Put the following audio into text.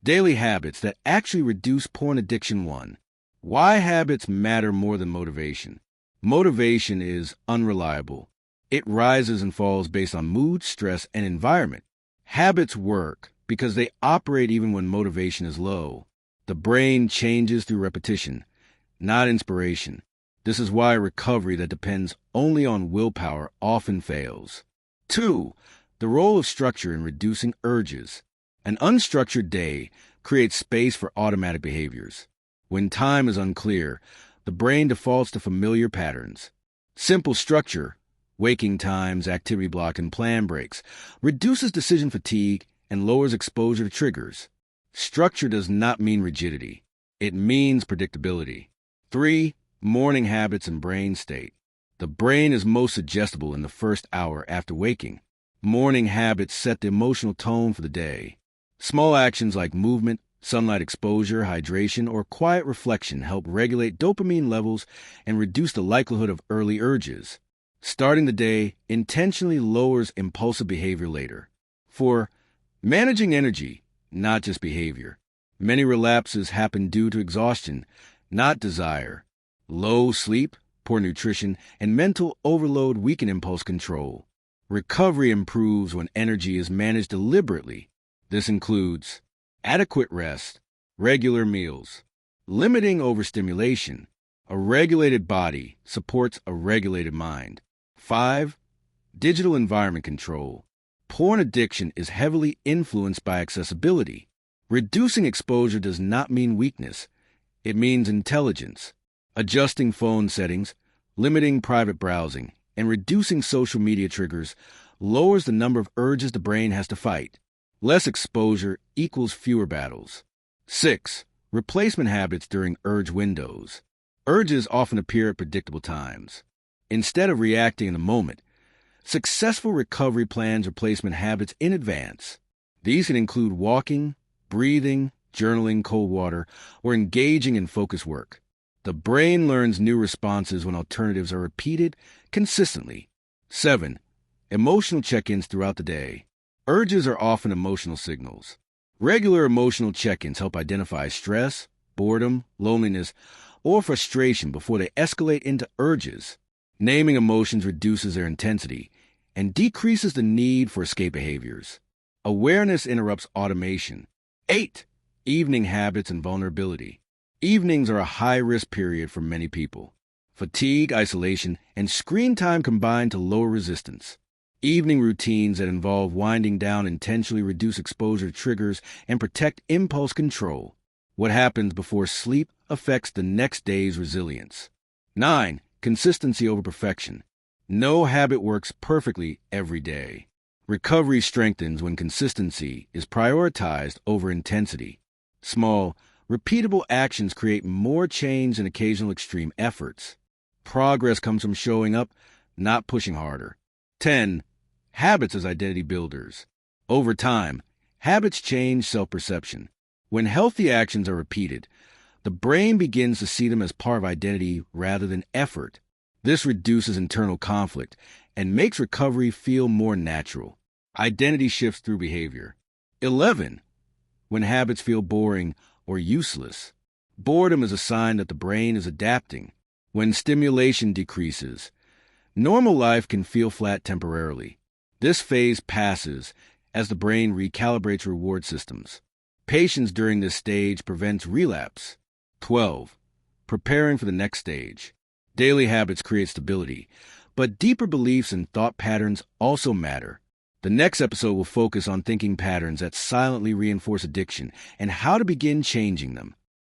Daily habits that actually reduce porn addiction. 1. Why habits matter more than motivation. Motivation is unreliable. It rises and falls based on mood, stress, and environment. Habits work because they operate even when motivation is low. The brain changes through repetition, not inspiration. This is why recovery that depends only on willpower often fails. 2. The role of structure in reducing urges. An unstructured day creates space for automatic behaviors. When time is unclear, the brain defaults to familiar patterns. Simple structure, waking times, activity block, and plan breaks, reduces decision fatigue and lowers exposure to triggers. Structure does not mean rigidity. It means predictability. 3. Morning habits and brain state. The brain is most suggestible in the first hour after waking. Morning habits set the emotional tone for the day. Small actions like movement, sunlight exposure, hydration, or quiet reflection help regulate dopamine levels and reduce the likelihood of early urges. Starting the day intentionally lowers impulsive behavior later. 4. Managing energy, not just behavior. Many relapses happen due to exhaustion, not desire. Low sleep, poor nutrition, and mental overload weaken impulse control. Recovery improves when energy is managed deliberately. This includes adequate rest, regular meals, limiting overstimulation. A regulated body supports a regulated mind. 5. Digital environment control. Porn addiction is heavily influenced by accessibility. Reducing exposure does not mean weakness. It means intelligence. Adjusting phone settings, limiting private browsing, and reducing social media triggers lowers the number of urges the brain has to fight. Less exposure equals fewer battles. 6. Replacement habits during urge windows. Urges often appear at predictable times. Instead of reacting in the moment, successful recovery plans replacement habits in advance. These can include walking, breathing, journaling, cold water, or engaging in focus work. The brain learns new responses when alternatives are repeated consistently. 7. Emotional check-ins throughout the day. Urges are often emotional signals. Regular emotional check-ins help identify stress, boredom, loneliness, or frustration before they escalate into urges. Naming emotions reduces their intensity and decreases the need for escape behaviors. Awareness interrupts automation. 8. Evening habits and vulnerability. Evenings are a high-risk period for many people. Fatigue, isolation, and screen time combine to lower resistance. Evening routines that involve winding down intentionally reduce exposure to triggers and protect impulse control. What happens before sleep affects the next day's resilience. 9. Consistency over perfection. No habit works perfectly every day. Recovery strengthens when consistency is prioritized over intensity. Small, repeatable actions create more change than occasional extreme efforts. Progress comes from showing up, not pushing harder. 10. Habits as identity builders. Over time, habits change self-perception. When healthy actions are repeated, the brain begins to see them as part of identity rather than effort. This reduces internal conflict and makes recovery feel more natural. Identity shifts through behavior. 11. When habits feel boring or useless. Boredom is a sign that the brain is adapting. When stimulation decreases, normal life can feel flat temporarily. This phase passes as the brain recalibrates reward systems. Patience during this stage prevents relapse. 12. Preparing for the next stage. Daily habits create stability, but deeper beliefs and thought patterns also matter. The next episode will focus on thinking patterns that silently reinforce addiction and how to begin changing them.